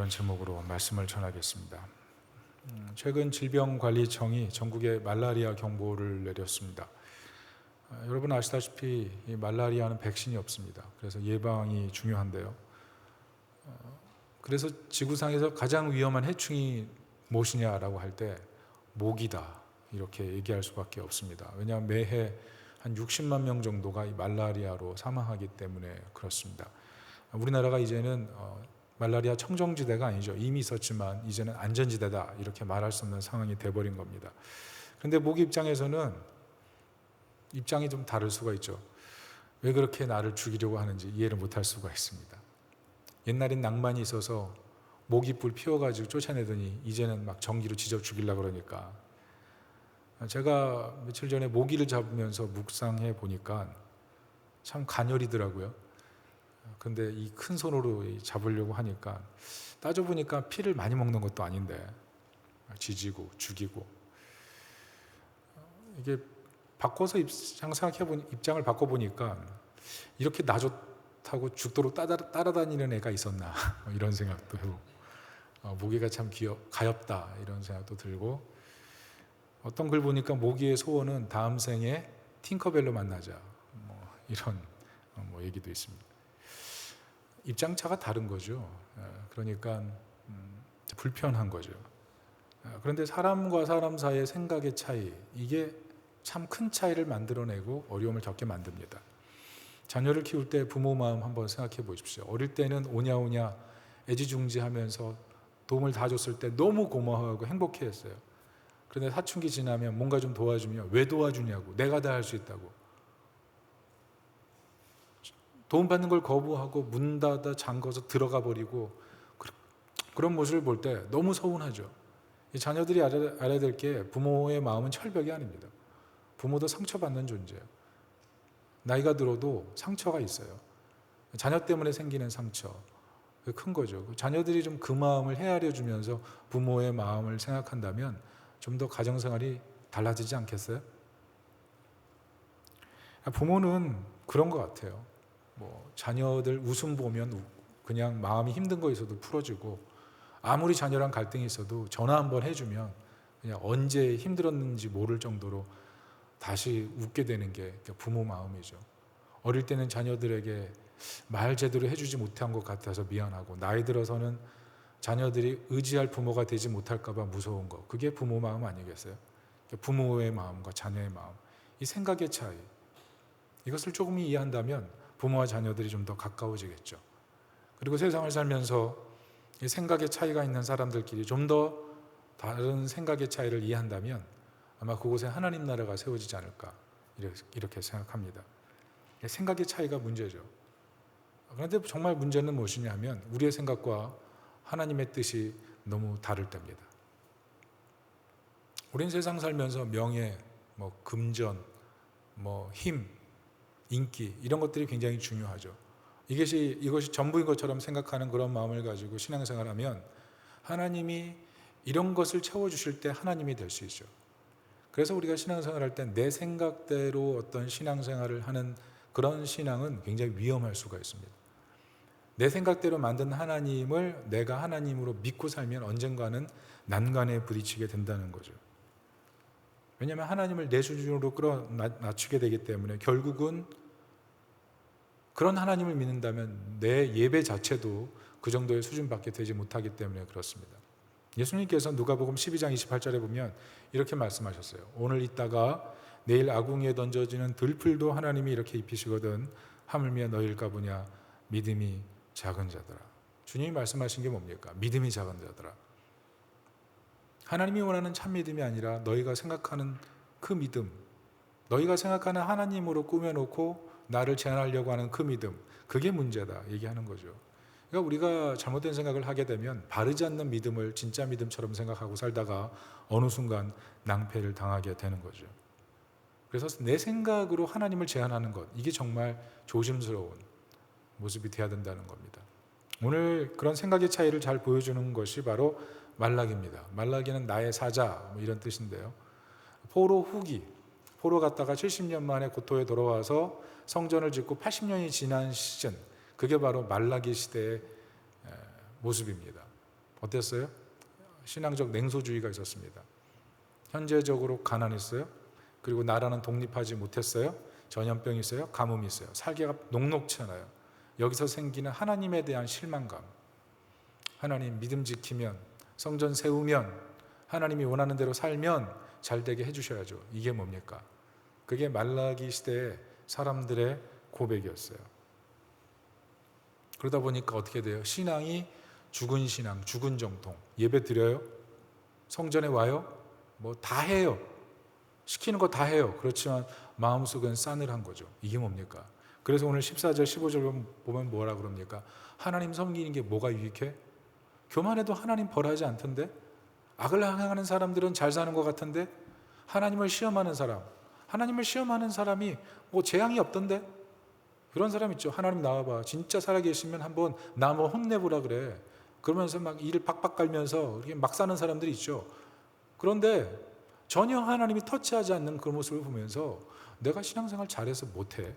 이런 제목으로 말씀을 전하겠습니다. 최근 질병관리청이 전국에 말라리아 경보를 내렸습니다. 여러분 아시다시피 이 말라리아는 백신이 없습니다. 그래서 예방이 중요한데요. 그래서 지구상에서 가장 위험한 해충이 무엇이냐라고 할 때 모기다 이렇게 얘기할 수밖에 없습니다. 왜냐하면 매해 한 60만 명 정도가 이 말라리아로 사망하기 때문에 그렇습니다. 우리나라가 이제는 말라리아 청정지대가 아니죠. 이미 있었지만 이제는 안전지대다 이렇게 말할 수 없는 상황이 돼버린 겁니다. 그런데 모기 입장에서는 입장이 좀 다를 수가 있죠. 왜 그렇게 나를 죽이려고 하는지 이해를 못할 수가 있습니다. 옛날엔 낭만이 있어서 모기불 피워가지고 쫓아내더니 이제는 막 전기로 지져 죽이려고 그러니까. 제가 며칠 전에 모기를 잡으면서 묵상해 보니까 참 가녀리더라고요. 근데 이 큰 손으로 잡으려고 하니까 따져보니까 피를 많이 먹는 것도 아닌데 지지고 죽이고, 이게 바꿔서 입장을 바꿔보니까 이렇게 나 좋다고 죽도록 따라다니는 애가 있었나 이런 생각도 해보고, 모기가 참 가엽다 이런 생각도 들고, 어떤 글 보니까 모기의 소원은 다음 생에 팅커벨로 만나자 이런 얘기도 있습니다. 입장차가 다른 거죠. 그러니까 불편한 거죠. 그런데 사람과 사람 사이의 생각의 차이, 이게 참 큰 차이를 만들어내고 어려움을 겪게 만듭니다. 자녀를 키울 때 부모 마음 한번 생각해 보십시오. 어릴 때는 오냐오냐 애지중지하면서 도움을 다 줬을 때 너무 고마워하고 행복해했어요. 그런데 사춘기 지나면 뭔가 좀 도와주면 왜 도와주냐고, 내가 다 할 수 있다고 도움받는 걸 거부하고 문 닫아 잠궈서 들어가 버리고, 그런 모습을 볼 때 너무 서운하죠. 이 자녀들이 알아야 될 게 부모의 마음은 철벽이 아닙니다. 부모도 상처받는 존재예요. 나이가 들어도 상처가 있어요. 자녀 때문에 생기는 상처, 큰 거죠. 자녀들이 좀 그 마음을 헤아려 주면서 부모의 마음을 생각한다면 좀 더 가정생활이 달라지지 않겠어요? 부모는 그런 것 같아요. 자녀들 웃음 보면 그냥 마음이 힘든 거 있어도 풀어주고, 아무리 자녀랑 갈등이 있어도 전화 한번 해주면 그냥 언제 힘들었는지 모를 정도로 다시 웃게 되는 게 부모 마음이죠. 어릴 때는 자녀들에게 말 제대로 해주지 못한 것 같아서 미안하고, 나이 들어서는 자녀들이 의지할 부모가 되지 못할까 봐 무서운 거, 그게 부모 마음 아니겠어요? 부모의 마음과 자녀의 마음, 이 생각의 차이, 이것을 조금 이해한다면 부모와 자녀들이 좀 더 가까워지겠죠. 그리고 세상을 살면서 이 생각의 차이가 있는 사람들끼리 좀 더 다른 생각의 차이를 이해한다면 아마 그곳에 하나님 나라가 세워지지 않을까 이렇게 생각합니다. 생각의 차이가 문제죠. 그런데 정말 문제는 무엇이냐면 우리의 생각과 하나님의 뜻이 너무 다를 때입니다. 우린 세상 살면서 명예, 금전, 힘, 인기, 이런 것들이 굉장히 중요하죠. 이것이 전부인 것처럼 생각하는 그런 마음을 가지고 신앙생활하면 하나님이 이런 것을 채워주실 때 하나님이 될 수 있죠. 그래서 우리가 신앙생활할 때 내 생각대로 어떤 신앙생활을 하는 그런 신앙은 굉장히 위험할 수가 있습니다. 내 생각대로 만든 하나님을 내가 하나님으로 믿고 살면 언젠가는 난간에 부딪히게 된다는 거죠. 왜냐하면 하나님을 내 수준으로 끌어낮추게 되기 때문에 결국은 그런 하나님을 믿는다면 내 예배 자체도 그 정도의 수준밖에 되지 못하기 때문에 그렇습니다. 예수님께서 누가복음 12장 28절에 보면 이렇게 말씀하셨어요. 오늘 있다가 내일 아궁이에 던져지는 들풀도 하나님이 이렇게 입히시거든 하물며 너희일까 보냐 믿음이 작은 자더라. 주님이 말씀하신 게 뭡니까? 믿음이 작은 자더라. 하나님이 원하는 참 믿음이 아니라 너희가 생각하는 그 믿음, 너희가 생각하는 하나님으로 꾸며놓고 나를 제한하려고 하는 그 믿음, 그게 문제다 얘기하는 거죠. 그러니까 우리가 잘못된 생각을 하게 되면 바르지 않는 믿음을 진짜 믿음처럼 생각하고 살다가 어느 순간 낭패를 당하게 되는 거죠. 그래서 내 생각으로 하나님을 제한하는 것, 이게 정말 조심스러운 모습이 돼야 된다는 겁니다. 오늘 그런 생각의 차이를 잘 보여주는 것이 바로 말라기입니다. 말라기는 나의 사자 이런 뜻인데요. 포로 후기, 포로 갔다가 70년 만에 고토에 돌아와서 성전을 짓고 80년이 지난 시즌, 그게 바로 말라기 시대의 모습입니다. 어땠어요? 신앙적 냉소주의가 있었습니다. 현재적으로 가난했어요. 그리고 나라는 독립하지 못했어요. 전염병이 있어요. 가뭄이 있어요. 살기가 녹록치 않아요. 여기서 생기는 하나님에 대한 실망감, 하나님 믿음 지키면, 성전 세우면, 하나님이 원하는 대로 살면 잘 되게 해주셔야죠. 이게 뭡니까? 그게 말라기 시대의 사람들의 고백이었어요. 그러다 보니까 어떻게 돼요? 신앙이 죽은 신앙, 죽은 정통. 예배 드려요? 성전에 와요? 뭐 다 해요. 시키는 거 다 해요. 그렇지만 마음속은 싸늘한 거죠. 이게 뭡니까? 그래서 오늘 14절, 15절 보면 뭐라 그럽니까? 하나님 섬기는 게 뭐가 유익해? 교만해도 하나님 벌하지 않던데? 악을 행하는 사람들은 잘 사는 것 같은데? 하나님을 시험하는 사람, 하나님을 시험하는 사람이 뭐 재앙이 없던데? 그런 사람 있죠. 하나님 나와봐. 진짜 살아계시면 한번 나 한번 혼내보라 그래. 그러면서 막 일을 팍팍 깔면서 이렇게 막 사는 사람들이 있죠. 그런데 전혀 하나님이 터치하지 않는 그 모습을 보면서 내가 신앙생활 잘해서 못해.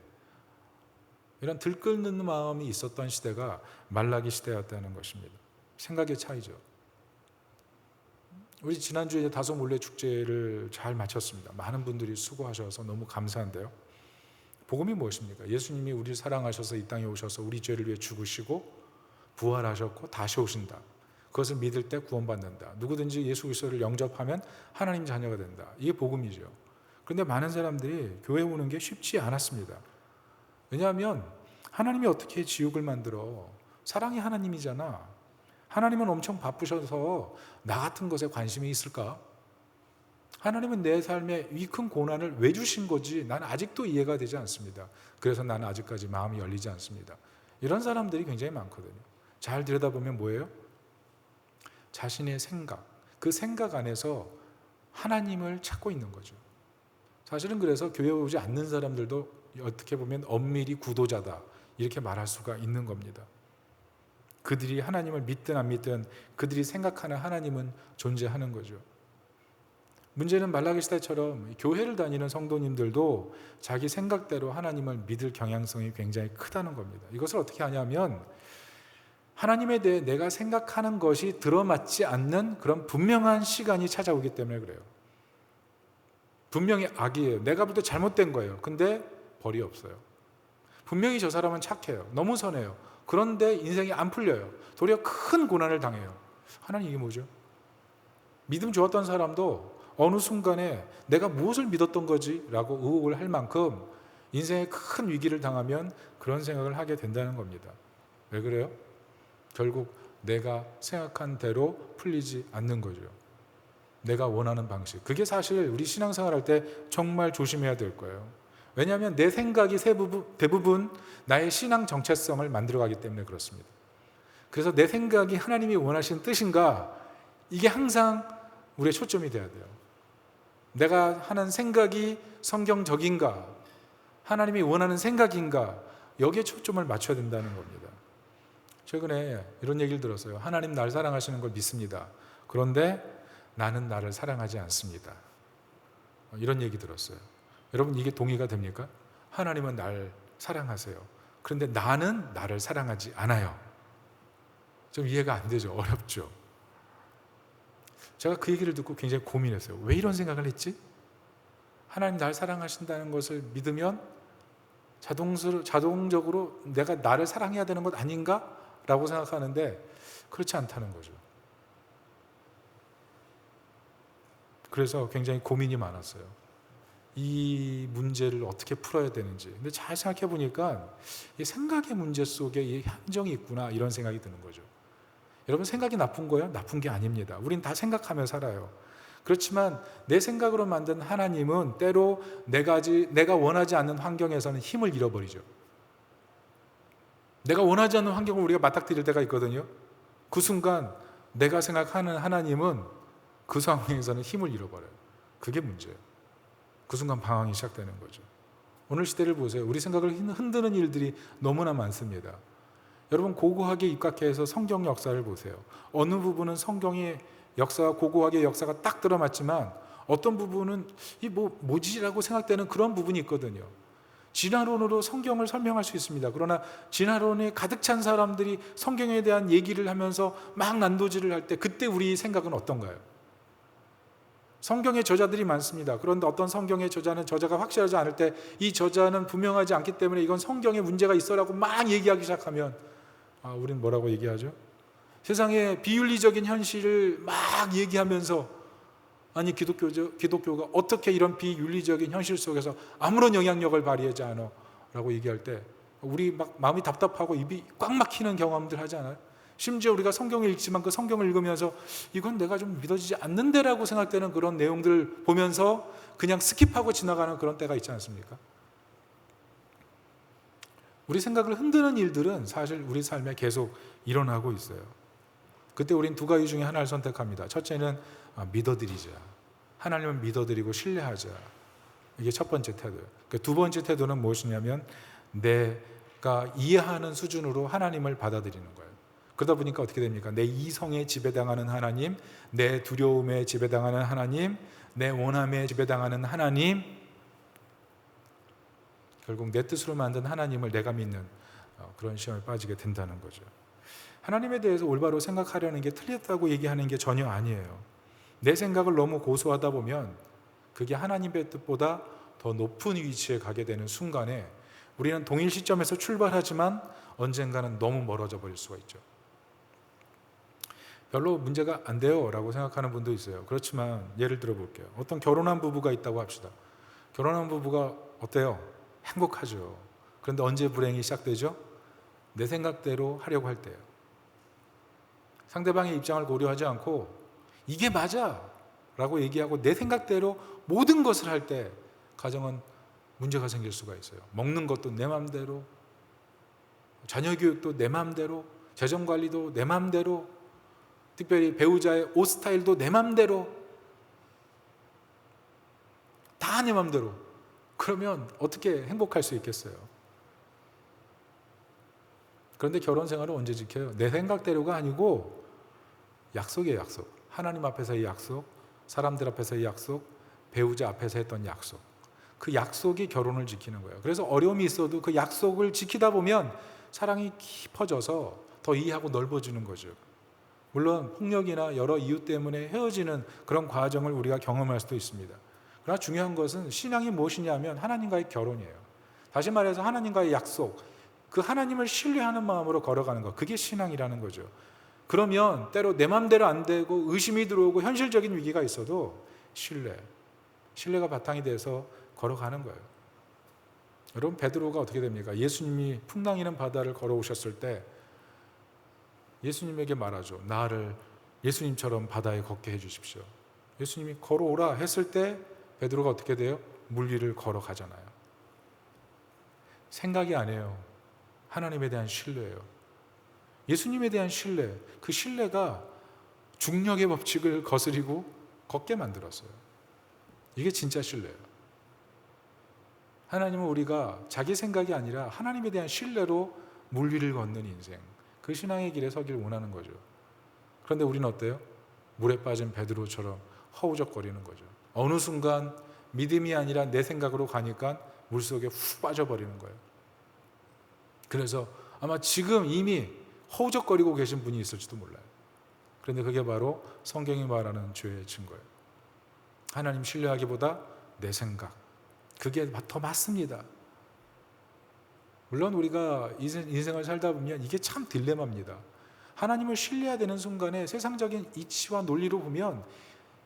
이런 들끓는 마음이 있었던 시대가 말라기 시대였다는 것입니다. 생각의 차이죠. 우리 지난주에 다소 몰래 축제를 잘 마쳤습니다. 많은 분들이 수고하셔서 너무 감사한데요. 복음이 무엇입니까? 예수님이 우리를 사랑하셔서 이 땅에 오셔서 우리 죄를 위해 죽으시고 부활하셨고 다시 오신다. 그것을 믿을 때 구원받는다. 누구든지 예수 그리스도를 영접하면 하나님 자녀가 된다. 이게 복음이죠. 그런데 많은 사람들이 교회 오는 게 쉽지 않았습니다. 왜냐하면 하나님이 어떻게 지옥을 만들어? 사랑이 하나님이잖아. 하나님은 엄청 바쁘셔서 나 같은 것에 관심이 있을까? 하나님은 내 삶에 이 큰 고난을 왜 주신 거지? 나는 아직도 이해가 되지 않습니다. 그래서 나는 아직까지 마음이 열리지 않습니다. 이런 사람들이 굉장히 많거든요. 잘 들여다보면 뭐예요? 자신의 생각, 그 생각 안에서 하나님을 찾고 있는 거죠. 사실은 그래서 교회 오지 않는 사람들도 어떻게 보면 엄밀히 구도자다 이렇게 말할 수가 있는 겁니다. 그들이 하나님을 믿든 안 믿든 그들이 생각하는 하나님은 존재하는 거죠. 문제는 말라기 시대처럼 교회를 다니는 성도님들도 자기 생각대로 하나님을 믿을 경향성이 굉장히 크다는 겁니다. 이것을 어떻게 하냐면 하나님에 대해 내가 생각하는 것이 들어맞지 않는 그런 분명한 시간이 찾아오기 때문에 그래요. 분명히 악이에요. 내가 볼 때 잘못된 거예요. 근데 벌이 없어요. 분명히 저 사람은 착해요. 너무 선해요. 그런데 인생이 안 풀려요. 도리어 큰 고난을 당해요. 하나님 이게 뭐죠? 믿음 좋았던 사람도 어느 순간에 내가 무엇을 믿었던 거지? 라고 의혹을 할 만큼 인생에 큰 위기를 당하면 그런 생각을 하게 된다는 겁니다. 왜 그래요? 결국 내가 생각한 대로 풀리지 않는 거죠. 내가 원하는 방식. 그게 사실 우리 신앙생활 할 때 정말 조심해야 될 거예요. 왜냐하면 내 생각이 대부분 나의 신앙 정체성을 만들어가기 때문에 그렇습니다. 그래서 내 생각이 하나님이 원하시는 뜻인가? 이게 항상 우리의 초점이 돼야 돼요. 내가 하는 생각이 성경적인가? 하나님이 원하는 생각인가? 여기에 초점을 맞춰야 된다는 겁니다. 최근에 이런 얘기를 들었어요. 하나님 날 사랑하시는 걸 믿습니다. 그런데 나는 나를 사랑하지 않습니다. 이런 얘기 들었어요. 여러분 이게 동의가 됩니까? 하나님은 날 사랑하세요. 그런데 나는 나를 사랑하지 않아요. 좀 이해가 안 되죠. 어렵죠. 제가 그 얘기를 듣고 굉장히 고민했어요. 왜 이런 생각을 했지? 하나님 날 사랑하신다는 것을 믿으면 자동적으로 내가 나를 사랑해야 되는 것 아닌가? 라고 생각하는데 그렇지 않다는 거죠. 그래서 굉장히 고민이 많았어요. 이 문제를 어떻게 풀어야 되는지. 근데 잘 생각해 보니까 이 생각의 문제 속에 이 함정이 있구나 이런 생각이 드는 거죠. 여러분 생각이 나쁜 거예요? 나쁜 게 아닙니다. 우린 다 생각하며 살아요. 그렇지만 내 생각으로 만든 하나님은 때로 내가 원하지 않는 환경에서는 힘을 잃어버리죠. 내가 원하지 않는 환경을 우리가 맞닥뜨릴 때가 있거든요. 그 순간 내가 생각하는 하나님은 그 상황에서는 힘을 잃어버려요. 그게 문제예요. 그 순간 방황이 시작되는 거죠. 오늘 시대를 보세요. 우리 생각을 흔드는 일들이 너무나 많습니다. 여러분 고고하게 입각해서 성경 역사를 보세요. 어느 부분은 성경의 역사가 고고하게 역사가 딱 들어맞지만 어떤 부분은 뭐지라고 생각되는 그런 부분이 있거든요. 진화론으로 성경을 설명할 수 있습니다. 그러나 진화론에 가득 찬 사람들이 성경에 대한 얘기를 하면서 막 난도질을 할 때 그때 우리 생각은 어떤가요? 성경의 저자들이 많습니다. 그런데 어떤 성경의 저자는 저자가 확실하지 않을 때 이 저자는 분명하지 않기 때문에 이건 성경에 문제가 있어라고 막 얘기하기 시작하면 우린 뭐라고 얘기하죠? 세상의 비윤리적인 현실을 막 얘기하면서 아니 기독교가 어떻게 이런 비윤리적인 현실 속에서 아무런 영향력을 발휘하지 않아 라고 얘기할 때 우리 막 마음이 답답하고 입이 꽉 막히는 경험들 하지 않아요? 심지어 우리가 성경을 읽지만 그 성경을 읽으면서 이건 내가 좀 믿어지지 않는데라고 생각되는 그런 내용들을 보면서 그냥 스킵하고 지나가는 그런 때가 있지 않습니까? 우리 생각을 흔드는 일들은 사실 우리 삶에 계속 일어나고 있어요. 그때 우린 두 가지 중에 하나를 선택합니다. 첫째는 믿어드리자. 하나님을 믿어드리고 신뢰하자. 이게 첫 번째 태도예요. 두 번째 태도는 무엇이냐면 내가 이해하는 수준으로 하나님을 받아들이는 거예요. 그러다 보니까 어떻게 됩니까? 내 이성에 지배당하는 하나님, 내 두려움에 지배당하는 하나님, 내 원함에 지배당하는 하나님, 결국 내 뜻으로 만든 하나님을 내가 믿는 그런 시험에 빠지게 된다는 거죠. 하나님에 대해서 올바로 생각하려는 게 틀렸다고 얘기하는 게 전혀 아니에요. 내 생각을 너무 고수하다 보면 그게 하나님의 뜻보다 더 높은 위치에 가게 되는 순간에 우리는 동일 시점에서 출발하지만 언젠가는 너무 멀어져 버릴 수가 있죠. 별로 문제가 안 돼요 라고 생각하는 분도 있어요. 그렇지만 예를 들어 볼게요. 어떤 결혼한 부부가 있다고 합시다. 결혼한 부부가 어때요? 행복하죠. 그런데 언제 불행이 시작되죠? 내 생각대로 하려고 할 때예요. 상대방의 입장을 고려하지 않고 이게 맞아 라고 얘기하고 내 생각대로 모든 것을 할 때 가정은 문제가 생길 수가 있어요. 먹는 것도 내 맘대로, 자녀 교육도 내 맘대로, 재정관리도 내 맘대로, 특별히 배우자의 옷 스타일도 내 맘대로, 다 내 맘대로. 그러면 어떻게 행복할 수 있겠어요? 그런데 결혼 생활을 언제 지켜요? 내 생각대로가 아니고 약속이에요, 약속. 하나님 앞에서의 약속, 사람들 앞에서의 약속, 배우자 앞에서 했던 약속. 그 약속이 결혼을 지키는 거예요. 그래서 어려움이 있어도 그 약속을 지키다 보면 사랑이 깊어져서 더 이해하고 넓어지는 거죠. 물론 폭력이나 여러 이유 때문에 헤어지는 그런 과정을 우리가 경험할 수도 있습니다. 그러나 중요한 것은 신앙이 무엇이냐면 하나님과의 결혼이에요. 다시 말해서 하나님과의 약속, 그 하나님을 신뢰하는 마음으로 걸어가는 것, 그게 신앙이라는 거죠. 그러면 때로 내 마음대로 안 되고 의심이 들어오고 현실적인 위기가 있어도 신뢰가 바탕이 돼서 걸어가는 거예요. 여러분, 베드로가 어떻게 됩니까? 예수님이 풍랑이는 바다를 걸어오셨을 때 예수님에게 말하죠. 나를 예수님처럼 바다에 걷게 해주십시오. 예수님이 걸어오라 했을 때 베드로가 어떻게 돼요? 물 위를 걸어가잖아요. 생각이 아니에요. 하나님에 대한 신뢰예요. 예수님에 대한 신뢰, 그 신뢰가 중력의 법칙을 거스리고 걷게 만들었어요. 이게 진짜 신뢰예요. 하나님은 우리가 자기 생각이 아니라 하나님에 대한 신뢰로 물 위를 걷는 인생, 그 신앙의 길에 서길 원하는 거죠. 그런데 우리는 어때요? 물에 빠진 베드로처럼 허우적거리는 거죠. 어느 순간 믿음이 아니라 내 생각으로 가니까 물속에 훅 빠져버리는 거예요. 그래서 아마 지금 이미 허우적거리고 계신 분이 있을지도 몰라요. 그런데 그게 바로 성경이 말하는 죄의 증거예요. 하나님 신뢰하기보다 내 생각, 그게 더 맞습니다. 물론 우리가 인생을 살다 보면 이게 참 딜레마입니다. 하나님을 신뢰해야 되는 순간에 세상적인 이치와 논리로 보면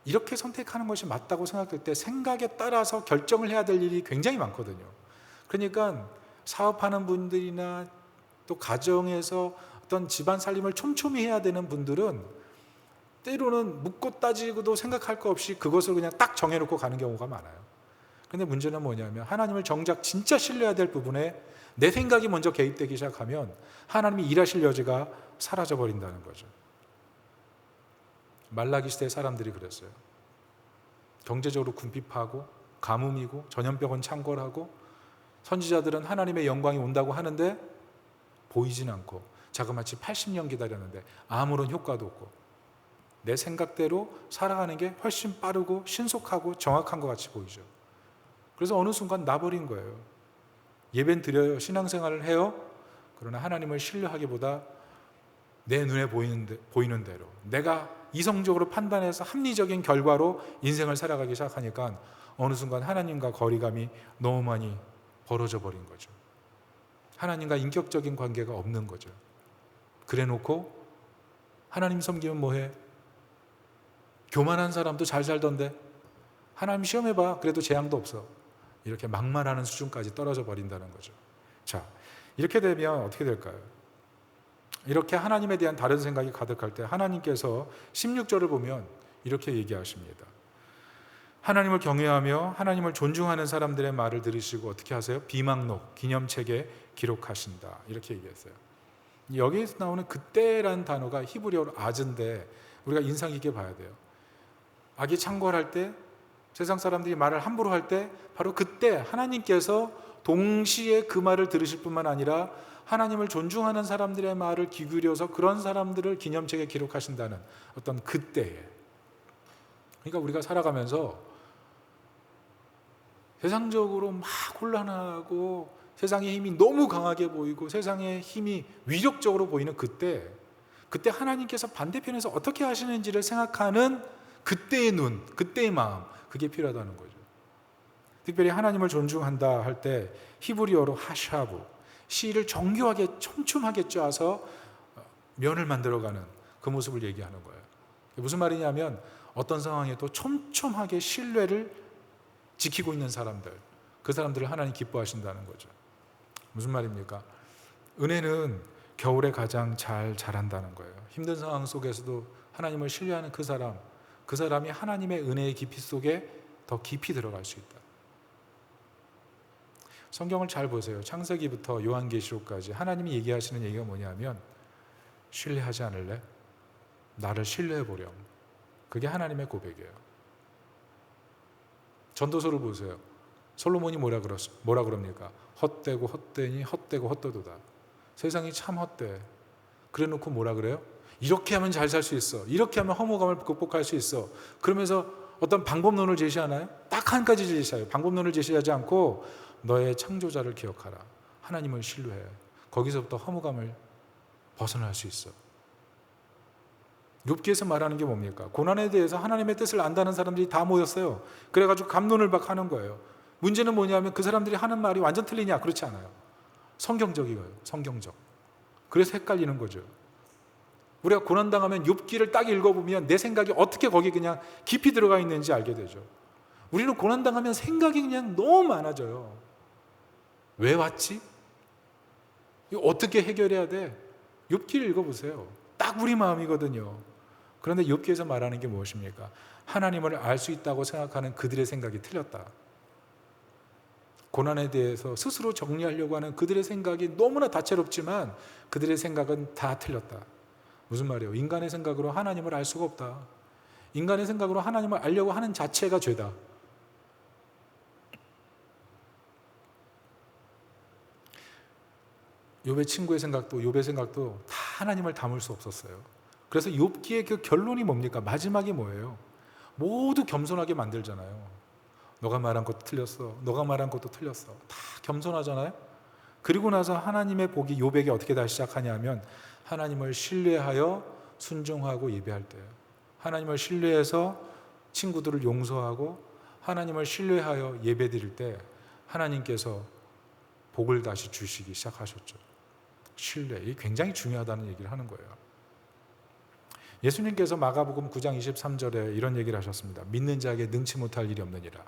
이렇게 선택하는 것이 맞다고 생각될 때 생각에 따라서 결정을 해야 될 일이 굉장히 많거든요. 그러니까 사업하는 분들이나 또 가정에서 어떤 집안 살림을 촘촘히 해야 되는 분들은 때로는 묻고 따지고도 생각할 거 없이 그것을 그냥 딱 정해놓고 가는 경우가 많아요. 그런데 문제는 뭐냐면 하나님을 정작 진짜 신뢰해야 될 부분에 내 생각이 먼저 개입되기 시작하면 하나님이 일하실 여지가 사라져버린다는 거죠. 말라기 시대의 사람들이 그랬어요. 경제적으로 궁핍하고 가뭄이고 전염병은 창궐하고 선지자들은 하나님의 영광이 온다고 하는데 보이진 않고 자그마치 80년 기다렸는데 아무런 효과도 없고 내 생각대로 살아가는 게 훨씬 빠르고 신속하고 정확한 것 같이 보이죠. 그래서 어느 순간 나버린 거예요. 예배는 드려요. 신앙생활을 해요. 그러나 하나님을 신뢰하기보다 내 눈에 보이는 대로 내가 이성적으로 판단해서 합리적인 결과로 인생을 살아가기 시작하니까 어느 순간 하나님과 거리감이 너무 많이 벌어져 버린 거죠. 하나님과 인격적인 관계가 없는 거죠. 그래 놓고 하나님 섬기면 뭐해? 교만한 사람도 잘 살던데 하나님 시험해봐. 그래도 재앙도 없어. 이렇게 막말하는 수준까지 떨어져 버린다는 거죠. 자, 이렇게 되면 어떻게 될까요? 이렇게 하나님에 대한 다른 생각이 가득할 때 하나님께서 16절을 보면 이렇게 얘기하십니다. 하나님을 경외하며 하나님을 존중하는 사람들의 말을 들으시고 어떻게 하세요? 비망록, 기념책에 기록하신다. 이렇게 얘기했어요. 여기에서 나오는 그때란 단어가 히브리어로 아즈인데 우리가 인상 깊게 봐야 돼요. 악이 창궐할 때, 세상 사람들이 말을 함부로 할 때 바로 그때 하나님께서 동시에 그 말을 들으실 뿐만 아니라 하나님을 존중하는 사람들의 말을 귀 기울여서 그런 사람들을 기념책에 기록하신다는 어떤 그때에, 그러니까 우리가 살아가면서 세상적으로 막 혼란하고 세상의 힘이 너무 강하게 보이고 세상의 힘이 위력적으로 보이는 그때 하나님께서 반대편에서 어떻게 하시는지를 생각하는 그때의 눈, 그때의 마음, 그게 필요하다는 거죠. 특별히 하나님을 존중한다 할 때 히브리어로 하샤브, 실을 정교하게 촘촘하게 짜서 면을 만들어가는 그 모습을 얘기하는 거예요. 무슨 말이냐면 어떤 상황에도 촘촘하게 신뢰를 지키고 있는 사람들, 그 사람들을 하나님 기뻐하신다는 거죠. 무슨 말입니까? 은혜는 겨울에 가장 잘 자란다는 거예요. 힘든 상황 속에서도 하나님을 신뢰하는 그 사람이 하나님의 은혜의 깊이 속에 더 깊이 들어갈 수 있다. 성경을 잘 보세요. 창세기부터 요한계시록까지 하나님이 얘기하시는 얘기가 뭐냐면 신뢰하지 않을래? 나를 신뢰해 보렴. 그게 하나님의 고백이에요. 전도서를 보세요. 솔로몬이 뭐라 그럽니까? 헛되고 헛되니 헛되고 헛되도다. 세상이 참 헛돼. 그래 놓고 뭐라 그래요? 이렇게 하면 잘 살 수 있어. 이렇게 하면 허무감을 극복할 수 있어. 그러면서 어떤 방법론을 제시하나요? 딱 한 가지 제시해요. 방법론을 제시하지 않고 너의 창조자를 기억하라. 하나님을 신뢰해. 거기서부터 허무감을 벗어날 수 있어. 욥기에서 말하는 게 뭡니까? 고난에 대해서 하나님의 뜻을 안다는 사람들이 다 모였어요. 그래가지고 갑론을 막 하는 거예요. 문제는 뭐냐면 그 사람들이 하는 말이 완전 틀리냐? 그렇지 않아요. 성경적이에요. 성경적. 그래서 헷갈리는 거죠. 우리가 고난당하면 욥기를 딱 읽어보면 내 생각이 어떻게 거기 그냥 깊이 들어가 있는지 알게 되죠. 우리는 고난당하면 생각이 그냥 너무 많아져요. 왜 왔지? 이거 어떻게 해결해야 돼? 욥기를 읽어보세요. 딱 우리 마음이거든요. 그런데 욥기에서 말하는 게 무엇입니까? 하나님을 알 수 있다고 생각하는 그들의 생각이 틀렸다. 고난에 대해서 스스로 정리하려고 하는 그들의 생각이 너무나 다채롭지만 그들의 생각은 다 틀렸다. 무슨 말이에요? 인간의 생각으로 하나님을 알 수가 없다. 인간의 생각으로 하나님을 알려고 하는 자체가 죄다. 욥의 친구의 생각도 욥의 생각도 다 하나님을 담을 수 없었어요. 그래서 욥기의 그 결론이 뭡니까? 마지막이 뭐예요? 모두 겸손하게 만들잖아요. 너가 말한 것도 틀렸어. 너가 말한 것도 틀렸어. 다 겸손하잖아요. 그리고 나서 하나님의 복이 욥에게 어떻게 다시 시작하냐면 하나님을 신뢰하여 순종하고 예배할 때예요. 하나님을 신뢰해서 친구들을 용서하고 하나님을 신뢰하여 예배드릴 때 하나님께서 복을 다시 주시기 시작하셨죠. 신뢰, 이게 굉장히 중요하다는 얘기를 하는 거예요. 예수님께서 마가복음 9장 23절에 이런 얘기를 하셨습니다. 믿는 자에게 능치 못할 일이 없느니라.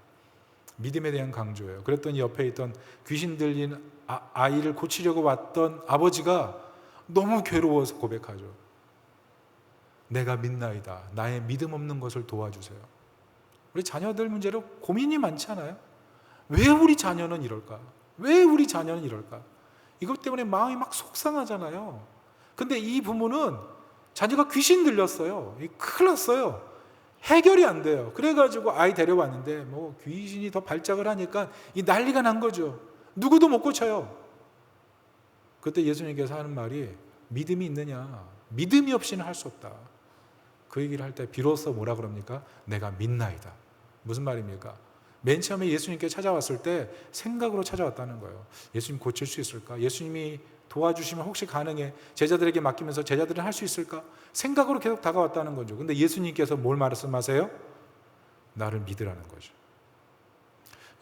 믿음에 대한 강조예요. 그랬더니 옆에 있던 귀신 들린 아이를 고치려고 왔던 아버지가 너무 괴로워서 고백하죠. 내가 믿나이다. 나의 믿음 없는 것을 도와주세요. 우리 자녀들 문제로 고민이 많지 않아요? 왜 우리 자녀는 이럴까? 왜 우리 자녀는 이럴까? 이것 때문에 마음이 막 속상하잖아요. 근데 이 부모는 자녀가 귀신 들렸어요. 큰일 났어요. 해결이 안 돼요. 그래가지고 아이 데려왔는데 뭐 귀신이 더 발작을 하니까 이 난리가 난 거죠. 누구도 못 고쳐요. 그때 예수님께서 하는 말이 믿음이 있느냐? 믿음이 없이는 할 수 없다. 그 얘기를 할 때 비로소 뭐라 그럽니까? 내가 믿나이다. 무슨 말입니까? 맨 처음에 예수님께 찾아왔을 때 생각으로 찾아왔다는 거예요. 예수님 고칠 수 있을까? 예수님이 도와주시면 혹시 가능해? 제자들에게 맡기면서 제자들은 할 수 있을까? 생각으로 계속 다가왔다는 거죠. 근데 예수님께서 뭘 말씀하세요? 나를 믿으라는 거죠.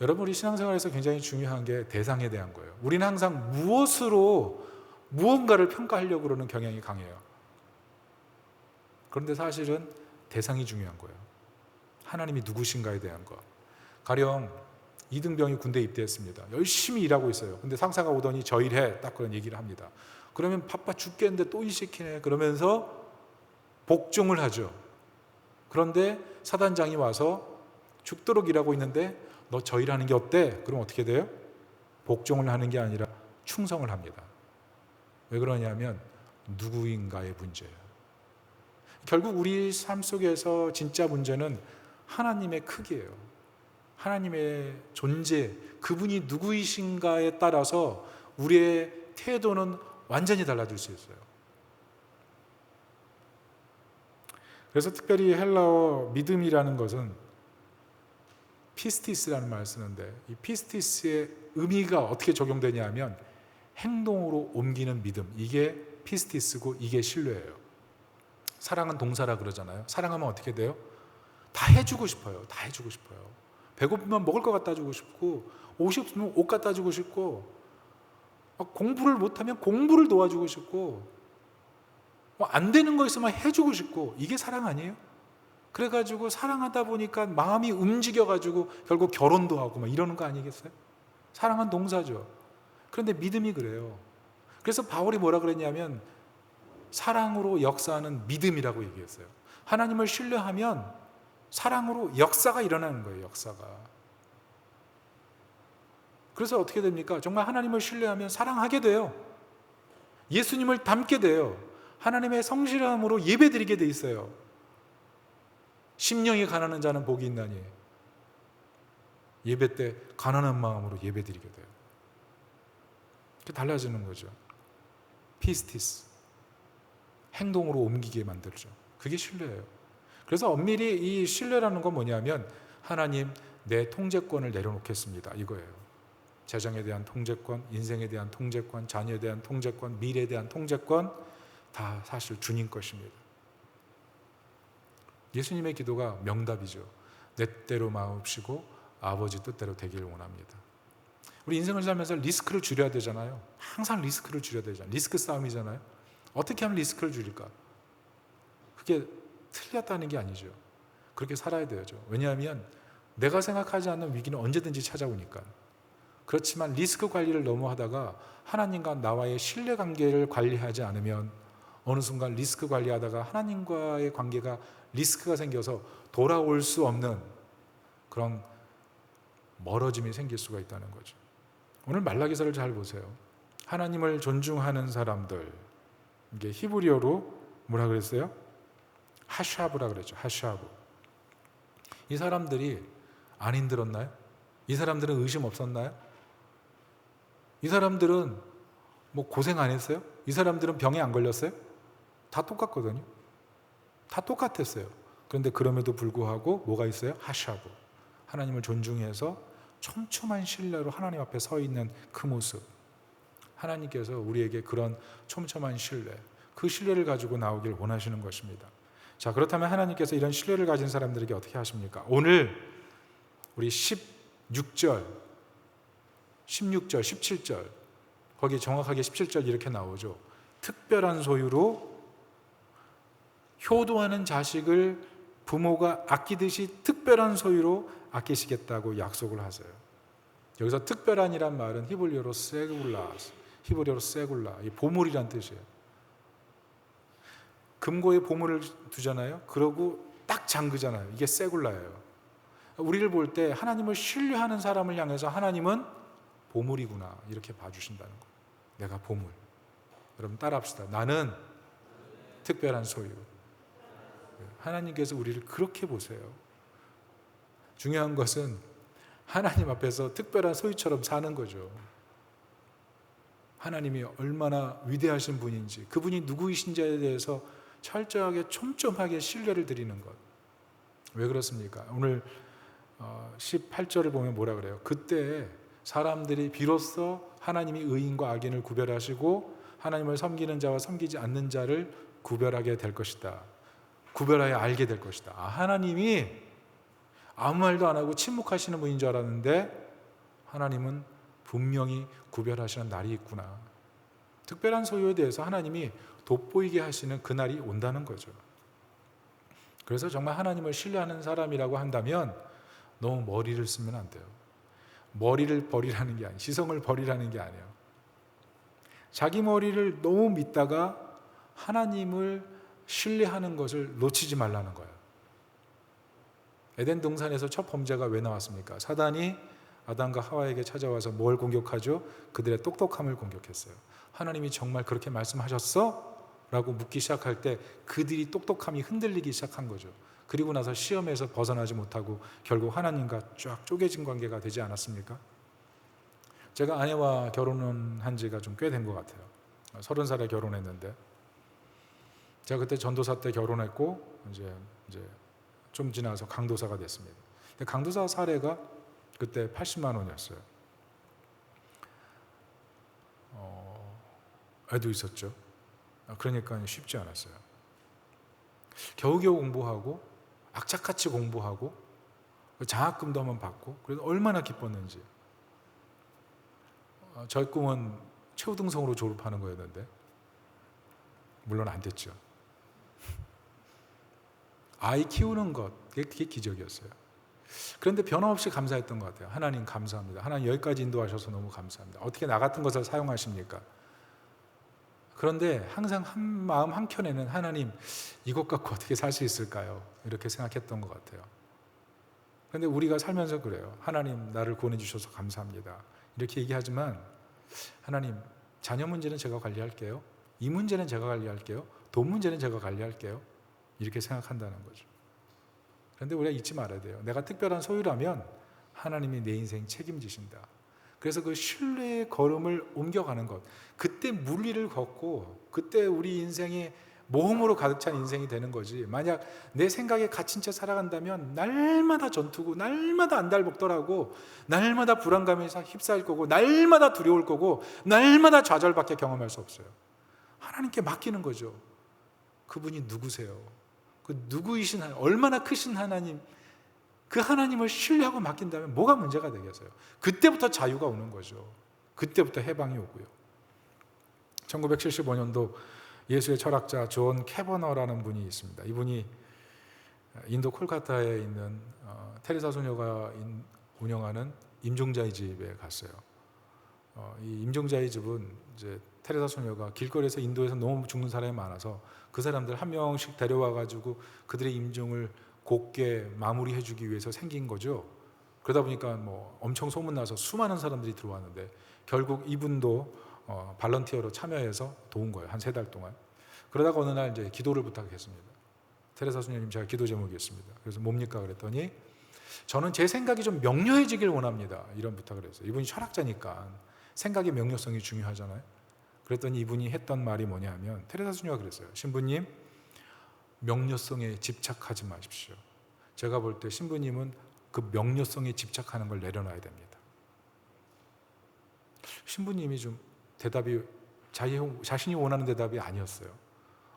여러분, 우리 신앙생활에서 굉장히 중요한 게 대상에 대한 거예요. 우리는 항상 무엇으로 무언가를 평가하려고 그러는 경향이 강해요. 그런데 사실은 대상이 중요한 거예요. 하나님이 누구신가에 대한 것. 가령 이등병이 군대에 입대했습니다. 열심히 일하고 있어요. 근데 상사가 오더니 저 일해, 딱 그런 얘기를 합니다. 그러면 바빠 죽겠는데 또 일 시키네 그러면서 복종을 하죠. 그런데 사단장이 와서 죽도록 일하고 있는데 너 저 일하는 게 어때? 그럼 어떻게 돼요? 복종을 하는 게 아니라 충성을 합니다. 왜 그러냐면 누구인가의 문제예요. 결국 우리 삶 속에서 진짜 문제는 하나님의 크기예요. 하나님의 존재, 그분이 누구이신가에 따라서 우리의 태도는 완전히 달라질 수 있어요. 그래서 특별히 헬라어 믿음이라는 것은 피스티스라는 말을 쓰는데, 이 피스티스의 의미가 어떻게 적용되냐 하면 행동으로 옮기는 믿음, 이게 피스티스고 이게 신뢰예요. 사랑은 동사라 그러잖아요. 사랑하면 어떻게 돼요? 다 해주고 싶어요. 다 해주고 싶어요. 배고프면 먹을 거 갖다 주고 싶고, 옷이 없으면 옷 갖다 주고 싶고, 공부를 못하면 공부를 도와주고 싶고, 안 되는 거 있으면 해주고 싶고, 이게 사랑 아니에요? 그래가지고 사랑하다 보니까 마음이 움직여가지고 결국 결혼도 하고 막 이러는 거 아니겠어요? 사랑은 동사죠. 그런데 믿음이 그래요. 그래서 바울이 뭐라 그랬냐면 사랑으로 역사하는 믿음이라고 얘기했어요. 하나님을 신뢰하면 사랑으로 역사가 일어나는 거예요. 역사가. 그래서 어떻게 됩니까? 정말 하나님을 신뢰하면 사랑하게 돼요. 예수님을 닮게 돼요. 하나님의 성실함으로 예배드리게 돼 있어요. 심령이 가난한 자는 복이 있나니, 예배 때 가난한 마음으로 예배드리게 돼요. 그게 달라지는 거죠. 피스티스, 행동으로 옮기게 만들죠. 그게 신뢰예요. 그래서 엄밀히 이 신뢰라는 건 뭐냐면 하나님, 내 통제권을 내려놓겠습니다, 이거예요. 재정에 대한 통제권, 인생에 대한 통제권, 자녀에 대한 통제권, 미래에 대한 통제권, 다 사실 주님 것입니다. 예수님의 기도가 명답이죠. 내 뜻대로 마옵시고 아버지 뜻대로 되기를 원합니다. 우리 인생을 살면서 리스크를 줄여야 되잖아요. 항상 리스크를 줄여야 되잖아요. 리스크 싸움이잖아요. 어떻게 하면 리스크를 줄일까? 그게 틀렸다는 게 아니죠. 그렇게 살아야 되죠. 왜냐하면 내가 생각하지 않는 위기는 언제든지 찾아오니까. 그렇지만 리스크 관리를 너무 하다가 하나님과 나와의 신뢰관계를 관리하지 않으면 어느 순간 리스크 관리하다가 하나님과의 관계가 리스크가 생겨서 돌아올 수 없는 그런 멀어짐이 생길 수가 있다는 거죠. 오늘 말라기서를 잘 보세요. 하나님을 존중하는 사람들, 이게 히브리어로 뭐라 그랬어요? 하샤브라 그랬죠. 하샤브. 이 사람들이 안 힘들었나요? 이 사람들은 의심 없었나요? 이 사람들은 뭐 고생 안 했어요? 이 사람들은 병에 안 걸렸어요? 다 똑같거든요. 다 똑같았어요. 그런데 그럼에도 불구하고 뭐가 있어요? 하샤브. 하나님을 존중해서 촘촘한 신뢰로 하나님 앞에 서 있는 그 모습. 하나님께서 우리에게 그런 촘촘한 신뢰, 그 신뢰를 가지고 나오길 원하시는 것입니다. 자, 그렇다면 하나님께서 이런 신뢰를 가진 사람들에게 어떻게 하십니까? 오늘 우리 16절, 17절, 거기 정확하게 17절 이렇게 나오죠. 특별한 소유로 효도하는 자식을 부모가 아끼듯이 특별한 소유로 아끼시겠다고 약속을 하세요. 여기서 특별한이란 말은 히브리어로 세굴라, 이 보물이란 뜻이에요. 금고에 보물을 두잖아요. 그러고 딱 잠그잖아요. 이게 세굴라예요. 우리를 볼 때 하나님을 신뢰하는 사람을 향해서 하나님은 보물이구나 이렇게 봐주신다는 거예요. 내가 보물. 여러분 따라합시다. 나는 특별한 소유. 하나님께서 우리를 그렇게 보세요. 중요한 것은 하나님 앞에서 특별한 소유처럼 사는 거죠. 하나님이 얼마나 위대하신 분인지, 그분이 누구이신지에 대해서 철저하게 촘촘하게 신뢰를 드리는 것. 왜 그렇습니까? 오늘 18절을 보면 뭐라 그래요? 그때 사람들이 비로소 하나님이 의인과 악인을 구별하시고 하나님을 섬기는 자와 섬기지 않는 자를 구별하게 될 것이다. 구별하여 알게 될 것이다. 하나님이 아무 말도 안 하고 침묵하시는 분인 줄 알았는데 하나님은 분명히 구별하시는 날이 있구나. 특별한 소유에 대해서 하나님이 돋보이게 하시는 그날이 온다는 거죠. 그래서 정말 하나님을 신뢰하는 사람이라고 한다면 너무 머리를 쓰면 안 돼요. 머리를 버리라는 게 아니에요. 지성을 버리라는 게 아니에요. 자기 머리를 너무 믿다가 하나님을 신뢰하는 것을 놓치지 말라는 거예요. 에덴 동산에서 첫 범죄가 왜 나왔습니까? 사단이 아담과 하와에게 찾아와서 뭘 공격하죠? 그들의 똑똑함을 공격했어요. 하나님이 정말 그렇게 말씀하셨어? 라고 묻기 시작할 때 그들이 똑똑함이 흔들리기 시작한 거죠. 그리고 나서 시험에서 벗어나지 못하고 결국 하나님과 쫙 쪼개진 관계가 되지 않았습니까? 제가 아내와 결혼한 지가 좀 꽤 된 것 같아요. 30살에 결혼했는데 제가 그때 전도사 때 결혼했고 이제 좀 지나서 강도사가 됐습니다. 근데 강도사 사례가 그때 80만 원이었어요. 애도 있었죠. 그러니까 쉽지 않았어요. 겨우겨우 공부하고 악착같이 공부하고 장학금도 한번 받고 그래서 얼마나 기뻤는지. 저의 꿈은 최우등성으로 졸업하는 거였는데 물론 안 됐죠. 아이 키우는 것, 그게 기적이었어요. 그런데 변함없이 감사했던 것 같아요. 하나님 감사합니다. 하나님 여기까지 인도하셔서 너무 감사합니다. 어떻게 나 같은 것을 사용하십니까? 그런데 항상 마음 한켠에는 하나님 이것 갖고 어떻게 살 수 있을까요? 이렇게 생각했던 것 같아요. 그런데 우리가 살면서 그래요. 하나님 나를 구원해 주셔서 감사합니다. 이렇게 얘기하지만 하나님 자녀 문제는 제가 관리할게요. 이 문제는 제가 관리할게요. 돈 문제는 제가 관리할게요. 이렇게 생각한다는 거죠. 그런데 우리가 잊지 말아야 돼요. 내가 특별한 소유라면 하나님이 내 인생 책임지신다. 그래서 그 신뢰의 걸음을 옮겨가는 것, 그때 물리를 걷고 그때 우리 인생이 모험으로 가득 찬 인생이 되는 거지. 만약 내 생각에 갇힌 채 살아간다면 날마다 전투고 날마다 안달복돌하고 날마다 불안감에 휩싸일 거고 날마다 두려울 거고 날마다 좌절밖에 경험할 수 없어요. 하나님께 맡기는 거죠. 그분이 누구세요? 그 누구이신 하나님, 얼마나 크신 하나님, 그 하나님을 신뢰하고 맡긴다면 뭐가 문제가 되겠어요? 그때부터 자유가 오는 거죠. 그때부터 해방이 오고요. 1975년도 예수의 철학자 존 캐버너라는 분이 있습니다. 이분이 인도 콜카타에 있는 테레사 소녀가 운영하는 임종자의 집에 갔어요. 이 임종자의 집은 이제 테레사 소녀가 길거리에서 인도에서 너무 죽는 사람이 많아서 그 사람들 한 명씩 데려와 가지고 그들의 임종을 곱게 마무리해 주기 위해서 생긴 거죠. 그러다 보니까 뭐 엄청 소문나서 수많은 사람들이 들어왔는데 결국 이분도 발런티어로 참여해서 도운 거예요. 한 3달 동안. 그러다가 어느 날 이제 기도를 부탁했습니다. 테레사 소녀님, 제가 기도 제목이 있습니다. 그래서 뭡니까? 그랬더니 저는 제 생각이 좀 명료해지길 원합니다. 이런 부탁을 했어요. 이분이 철학자니까 생각의 명료성이 중요하잖아요. 그랬더니 이분이 했던 말이 뭐냐면, 테레사 소녀가 그랬어요. 신부님, 명료성에 집착하지 마십시오. 제가 볼 때 신부님은 그 명료성에 집착하는 걸 내려놔야 됩니다. 신부님이 좀 대답이 자신이 원하는 대답이 아니었어요.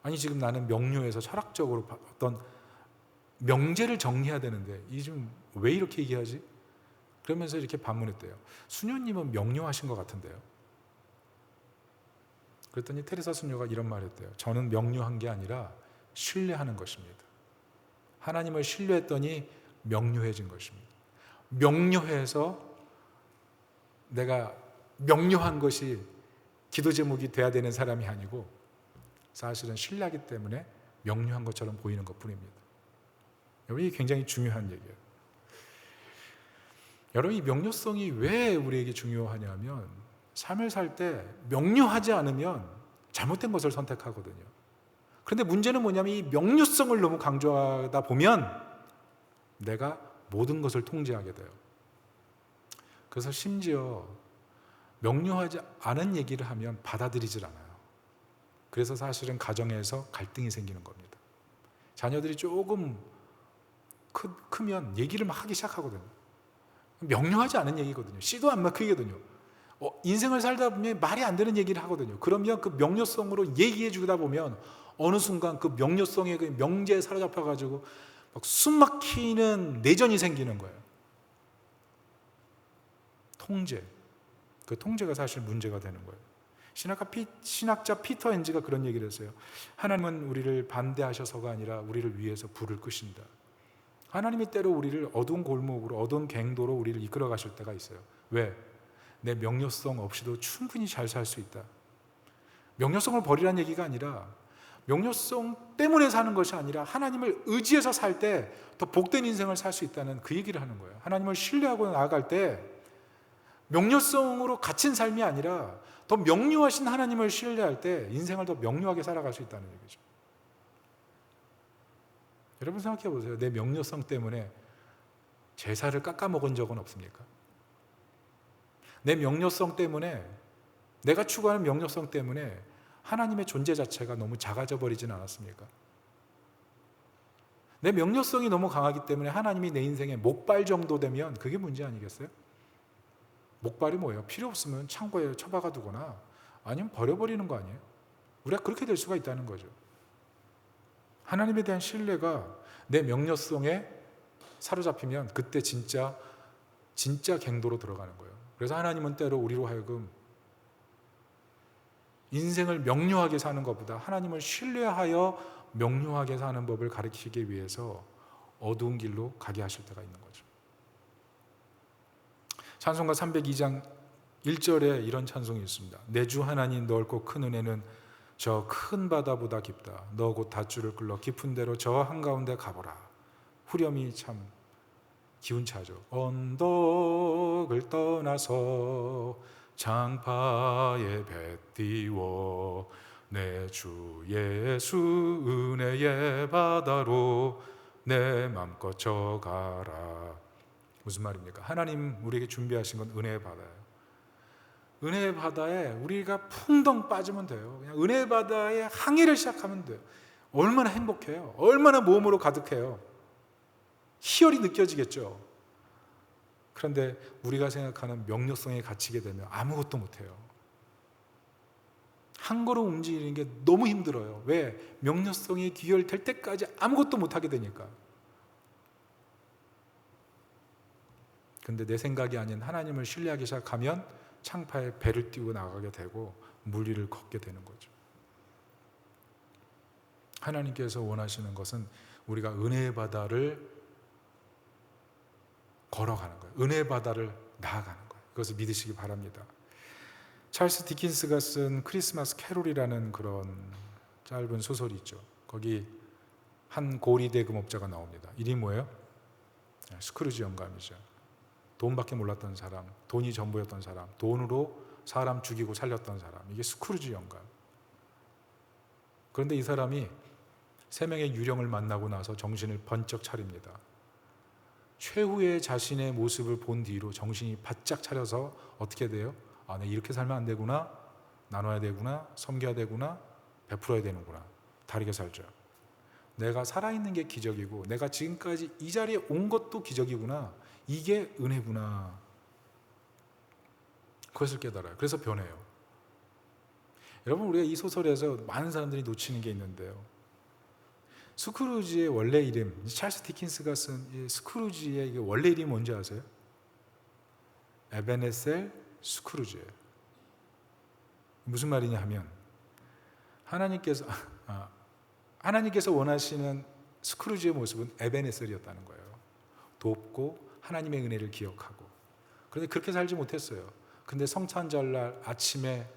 아니 지금 나는 명료해서 철학적으로 어떤 명제를 정리해야 되는데 이 지금 왜 이렇게 얘기하지? 그러면서 이렇게 반문했대요. 수녀님은 명료하신 것 같은데요. 그랬더니 테레사 수녀가 이런 말을 했대요. 저는 명료한 게 아니라 신뢰하는 것입니다. 하나님을 신뢰했더니 명료해진 것입니다. 명료해서 내가 명료한 것이 기도 제목이 돼야 되는 사람이 아니고 사실은 신뢰하기 때문에 명료한 것처럼 보이는 것뿐입니다. 여러분, 이게 굉장히 중요한 얘기예요. 여러분, 이 명료성이 왜 우리에게 중요하냐면 삶을 살 때 명료하지 않으면 잘못된 것을 선택하거든요. 그런데 문제는 뭐냐면 이 명료성을 너무 강조하다 보면 내가 모든 것을 통제하게 돼요. 그래서 심지어 명료하지 않은 얘기를 하면 받아들이질 않아요. 그래서 사실은 가정에서 갈등이 생기는 겁니다. 자녀들이 조금 크면 얘기를 막 하기 시작하거든요. 명료하지 않은 얘기거든요. 씨도 안 먹히거든요. 인생을 살다 보면 말이 안 되는 얘기를 하거든요. 그러면 그 명료성으로 얘기해 주다 보면 어느 순간 그 명료성의 그 명제에 사로잡혀 가지고 막 숨막히는 내전이 생기는 거예요. 통제. 그 통제가 사실 문제가 되는 거예요. 신학자 피터 헨즈가 그런 얘기를 했어요. 하나님은 우리를 반대하셔서가 아니라 우리를 위해서 불을 끄신다. 하나님이 때로 우리를 어두운 골목으로, 어두운 갱도로 우리를 이끌어 가실 때가 있어요. 왜? 내 명료성 없이도 충분히 잘 살 수 있다. 명료성을 버리라는 얘기가 아니라 명료성 때문에 사는 것이 아니라 하나님을 의지해서 살 때 더 복된 인생을 살 수 있다는 그 얘기를 하는 거예요. 하나님을 신뢰하고 나아갈 때 명료성으로 갇힌 삶이 아니라 더 명료하신 하나님을 신뢰할 때 인생을 더 명료하게 살아갈 수 있다는 얘기죠. 여러분 생각해 보세요. 내 명료성 때문에 제사를 깎아먹은 적은 없습니까? 내 명료성 때문에, 내가 추구하는 명료성 때문에 하나님의 존재 자체가 너무 작아져 버리진 않았습니까? 내 명료성이 너무 강하기 때문에 하나님이 내 인생의 목발 정도 되면 그게 문제 아니겠어요? 목발이 뭐예요? 필요 없으면 창고에 처박아 두거나 아니면 버려버리는 거 아니에요? 우리가 그렇게 될 수가 있다는 거죠. 하나님에 대한 신뢰가 내 명료성에 사로잡히면 그때 진짜 갱도로 들어가는 거예요. 그래서 하나님은 때로 우리로 하여금 인생을 명료하게 사는 것보다 하나님을 신뢰하여 명료하게 사는 법을 가르치기 위해서 어두운 길로 가게 하실 때가 있는 거죠. 찬송가 302장 1절에 이런 찬송이 있습니다. 내 주 하나님 넓고 큰 은혜는 저 큰 바다보다 깊다. 너 곧 닷줄을 끌러 깊은 데로 저 한가운데 가보라. 후렴이 참 기운차죠. 언덕을 떠나서 장파에 배 띄워 내 주 예수 은혜의 바다로 내 맘껏 져가라. 무슨 말입니까? 하나님 우리에게 준비하신 건 은혜의 바다예요. 은혜의 바다에 우리가 풍덩 빠지면 돼요. 그냥 은혜의 바다에 항해를 시작하면 돼요. 얼마나 행복해요. 얼마나 모험으로 가득해요. 희열이 느껴지겠죠. 그런데 우리가 생각하는 명료성에 갇히게 되면 아무것도 못해요. 한 걸음 움직이는 게 너무 힘들어요. 왜? 명료성이 귀결될 때까지 아무것도 못하게 되니까. 근데 내 생각이 아닌 하나님을 신뢰하기 시작하면 창파에 배를 띄우고 나가게 되고 물 위를 걷게 되는 거죠. 하나님께서 원하시는 것은 우리가 은혜의 바다를 걸어가는 거예요. 은혜의 바다를 나아가는 거예요. 그것을 믿으시기 바랍니다. 찰스 디킨스가 쓴 크리스마스 캐롤이라는 그런 짧은 소설이 있죠. 거기 한 고리 대금업자가 나옵니다. 이름이 뭐예요? 스크루지 영감이죠. 돈밖에 몰랐던 사람, 돈이 전부였던 사람, 돈으로 사람 죽이고 살렸던 사람, 이게 스크루지 영감. 그런데 이 사람이 세 명의 유령을 만나고 나서 정신을 번쩍 차립니다. 최후의 자신의 모습을 본 뒤로 정신이 바짝 차려서 어떻게 돼요? 아, 내가 이렇게 살면 안 되구나, 나눠야 되구나, 섬겨야 되구나, 베풀어야 되는구나. 다르게 살죠. 내가 살아있는 게 기적이고 내가 지금까지 이 자리에 온 것도 기적이구나. 이게 은혜구나. 그것을 깨달아요. 그래서 변해요. 여러분, 우리가 이 소설에서 많은 사람들이 놓치는 게 있는데요. 스크루지의 원래 이름, 찰스 디킨스가 쓴 스크루지의 원래 이름이 뭔지 아세요? 에베네셀 스크루지예요. 무슨 말이냐 하면 하나님께서 원하시는 스크루지의 모습은 에베네셀이었다는 거예요. 돕고 하나님의 은혜를 기억하고. 그런데 그렇게 살지 못했어요. 근데 성탄절날 아침에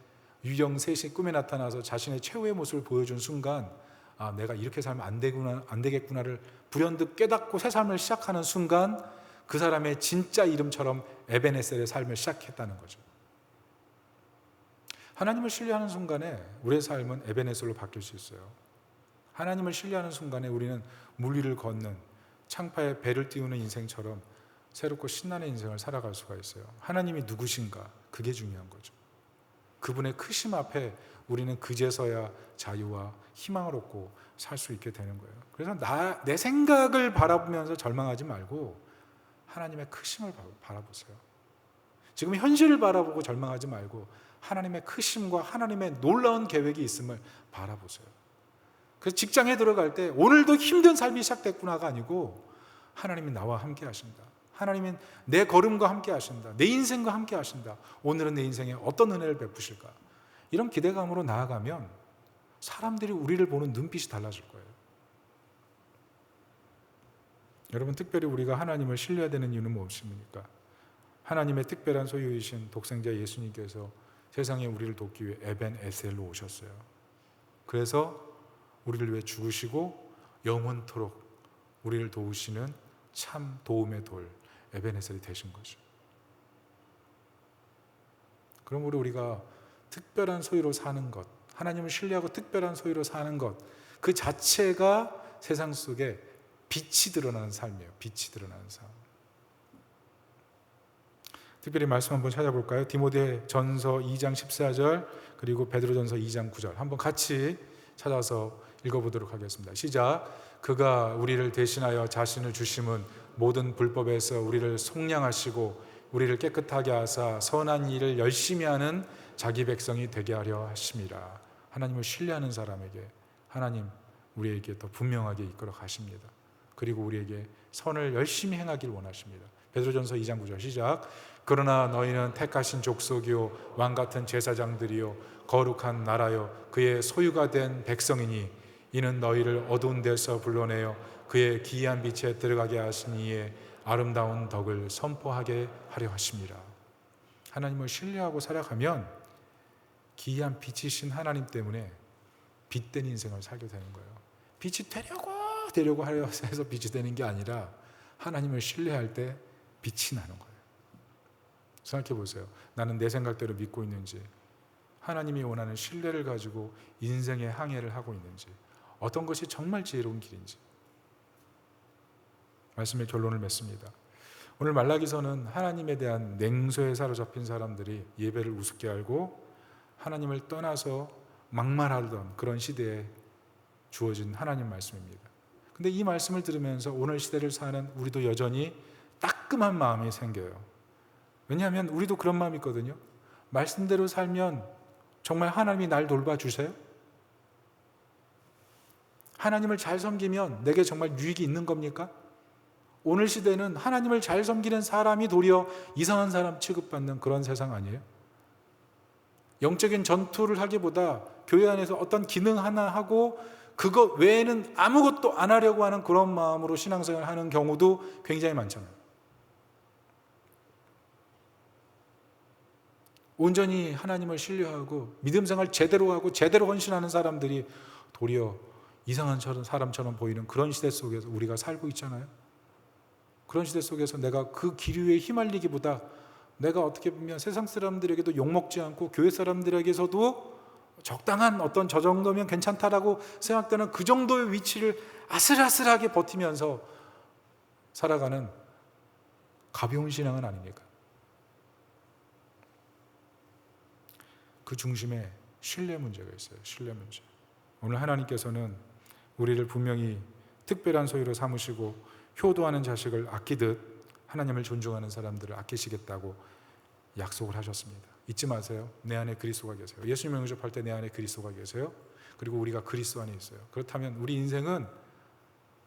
유령 셋이 꿈에 나타나서 자신의 최후의 모습을 보여준 순간, 아, 내가 이렇게 살면 안 되겠구나를 불현듯 깨닫고 새 삶을 시작하는 순간 그 사람의 진짜 이름처럼 에베네셀의 삶을 시작했다는 거죠. 하나님을 신뢰하는 순간에 우리의 삶은 에베네셀로 바뀔 수 있어요. 하나님을 신뢰하는 순간에 우리는 물 위를 걷는 창파에 배를 띄우는 인생처럼 새롭고 신나는 인생을 살아갈 수가 있어요. 하나님이 누구신가? 그게 중요한 거죠. 그분의 크심 앞에 우리는 그제서야 자유와 희망을 얻고 살 수 있게 되는 거예요. 그래서 내 생각을 바라보면서 절망하지 말고 하나님의 크심을 바라보세요. 지금 현실을 바라보고 절망하지 말고 하나님의 크심과 하나님의 놀라운 계획이 있음을 바라보세요. 그래서 직장에 들어갈 때 오늘도 힘든 삶이 시작됐구나가 아니고 하나님이 나와 함께 하신다. 하나님은 내 걸음과 함께 하신다. 내 인생과 함께 하신다. 오늘은 내 인생에 어떤 은혜를 베푸실까? 이런 기대감으로 나아가면 사람들이 우리를 보는 눈빛이 달라질 거예요. 여러분, 특별히 우리가 하나님을 신뢰해야 되는 이유는 무엇입니까? 하나님의 특별한 소유이신 독생자 예수님께서 세상에 우리를 돕기 위해 에벤 에셀로 오셨어요. 그래서 우리를 위해 죽으시고 영원토록 우리를 도우시는 참 도움의 돌 에벤에셀이 되신 거죠. 그러므로 우리가 특별한 소유로 사는 것, 하나님을 신뢰하고 특별한 소유로 사는 것, 그 자체가 세상 속에 빛이 드러나는 삶이에요. 빛이 드러나는 삶. 특별히 말씀 한번 찾아볼까요? 디모데전서 2장 14절 그리고 베드로전서 2장 9절 한번 같이 찾아서 읽어보도록 하겠습니다. 시작. 그가 우리를 대신하여 자신을 주심은 모든 불법에서 우리를 속량하시고 우리를 깨끗하게 하사 선한 일을 열심히 하는 자기 백성이 되게 하려 하심이라. 하나님을 신뢰하는 사람에게 하나님 우리에게 더 분명하게 이끌어 가십니다. 그리고 우리에게 선을 열심히 행하길 원하십니다. 베드로전서 2장 9절 시작. 그러나 너희는 택하신 족속이요 왕같은 제사장들이요 거룩한 나라요 그의 소유가 된 백성이니 이는 너희를 어두운 데서 불러내어 그의 기이한 빛에 들어가게 하신 이의 아름다운 덕을 선포하게 하려 하심이라. 하나님을 신뢰하고 살아가면 기이한 빛이신 하나님 때문에 빛된 인생을 살게 되는 거예요. 빛이 되려고 하려 해서 빛이 되는 게 아니라 하나님을 신뢰할 때 빛이 나는 거예요. 생각해 보세요. 나는 내 생각대로 믿고 있는지, 하나님이 원하는 신뢰를 가지고 인생의 항해를 하고 있는지, 어떤 것이 정말 지혜로운 길인지. 말씀의 결론을 맺습니다. 오늘 말라기서는 하나님에 대한 냉소에 사로잡힌 사람들이 예배를 우습게 알고 하나님을 떠나서 막말하던 그런 시대에 주어진 하나님 말씀입니다. 근데 이 말씀을 들으면서 오늘 시대를 사는 우리도 여전히 따끔한 마음이 생겨요. 왜냐하면 우리도 그런 마음이 있거든요. 말씀대로 살면 정말 하나님이 날 돌봐주세요? 하나님을 잘 섬기면 내게 정말 유익이 있는 겁니까? 오늘 시대는 하나님을 잘 섬기는 사람이 도리어 이상한 사람 취급받는 그런 세상 아니에요? 영적인 전투를 하기보다 교회 안에서 어떤 기능 하나 하고 그것 외에는 아무것도 안 하려고 하는 그런 마음으로 신앙생활을 하는 경우도 굉장히 많잖아요. 온전히 하나님을 신뢰하고 믿음 생활 제대로 하고 제대로 헌신하는 사람들이 도리어 이상한 사람처럼 보이는 그런 시대 속에서 우리가 살고 있잖아요. 그런 시대 속에서 내가 그 기류에 휘말리기보다 내가 어떻게 보면 세상 사람들에게도 욕먹지 않고 교회 사람들에게서도 적당한 어떤 저 정도면 괜찮다라고 생각되는 그 정도의 위치를 아슬아슬하게 버티면서 살아가는 가벼운 신앙은 아닙니까? 그 중심에 신뢰 문제가 있어요. 신뢰 문제. 오늘 하나님께서는 우리를 분명히 특별한 소유로 삼으시고 효도하는 자식을 아끼듯 하나님을 존중하는 사람들을 아끼시겠다고 약속을 하셨습니다. 잊지 마세요. 내 안에 그리스도가 계세요. 예수님을 영접할 때 내 안에 그리스도가 계세요. 그리고 우리가 그리스도 안에 있어요. 그렇다면 우리 인생은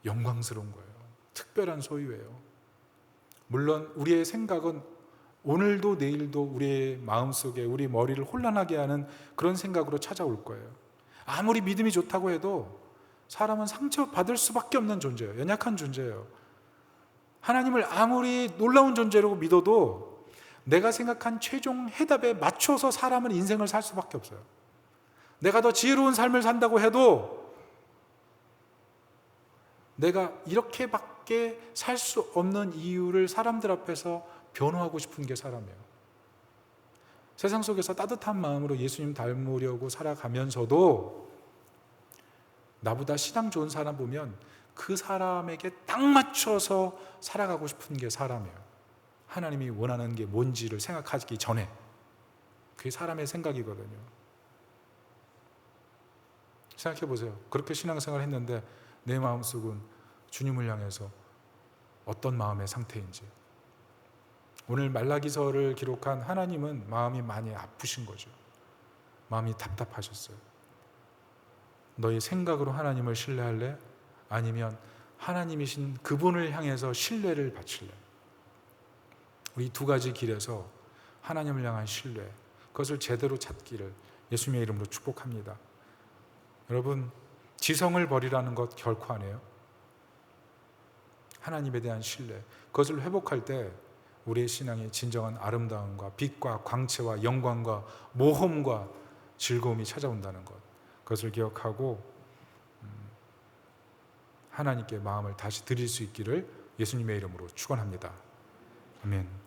영광스러운 거예요. 특별한 소유예요. 물론 우리의 생각은 오늘도 내일도 우리의 마음속에 우리 머리를 혼란하게 하는 그런 생각으로 찾아올 거예요. 아무리 믿음이 좋다고 해도 사람은 상처받을 수밖에 없는 존재예요. 연약한 존재예요. 하나님을 아무리 놀라운 존재라고 믿어도 내가 생각한 최종 해답에 맞춰서 사람은 인생을 살 수밖에 없어요. 내가 더 지혜로운 삶을 산다고 해도 내가 이렇게밖에 살 수 없는 이유를 사람들 앞에서 변호하고 싶은 게 사람이에요. 세상 속에서 따뜻한 마음으로 예수님 닮으려고 살아가면서도 나보다 신앙 좋은 사람 보면 그 사람에게 딱 맞춰서 살아가고 싶은 게 사람이에요. 하나님이 원하는 게 뭔지를 생각하기 전에. 그게 사람의 생각이거든요. 생각해 보세요. 그렇게 신앙생활을 했는데 내 마음속은 주님을 향해서 어떤 마음의 상태인지. 오늘 말라기서를 기록한 하나님은 마음이 많이 아프신 거죠. 마음이 답답하셨어요. 너희 생각으로 하나님을 신뢰할래? 아니면 하나님이신 그분을 향해서 신뢰를 바칠래? 우리 두 가지 길에서 하나님을 향한 신뢰, 그것을 제대로 찾기를 예수님의 이름으로 축복합니다. 여러분, 지성을 버리라는 것 결코 아니에요. 하나님에 대한 신뢰, 그것을 회복할 때 우리의 신앙의 진정한 아름다움과 빛과 광채와 영광과 모험과 즐거움이 찾아온다는 것, 그것을 기억하고 하나님께 마음을 다시 드릴 수 있기를 예수님의 이름으로 축원합니다. 아멘.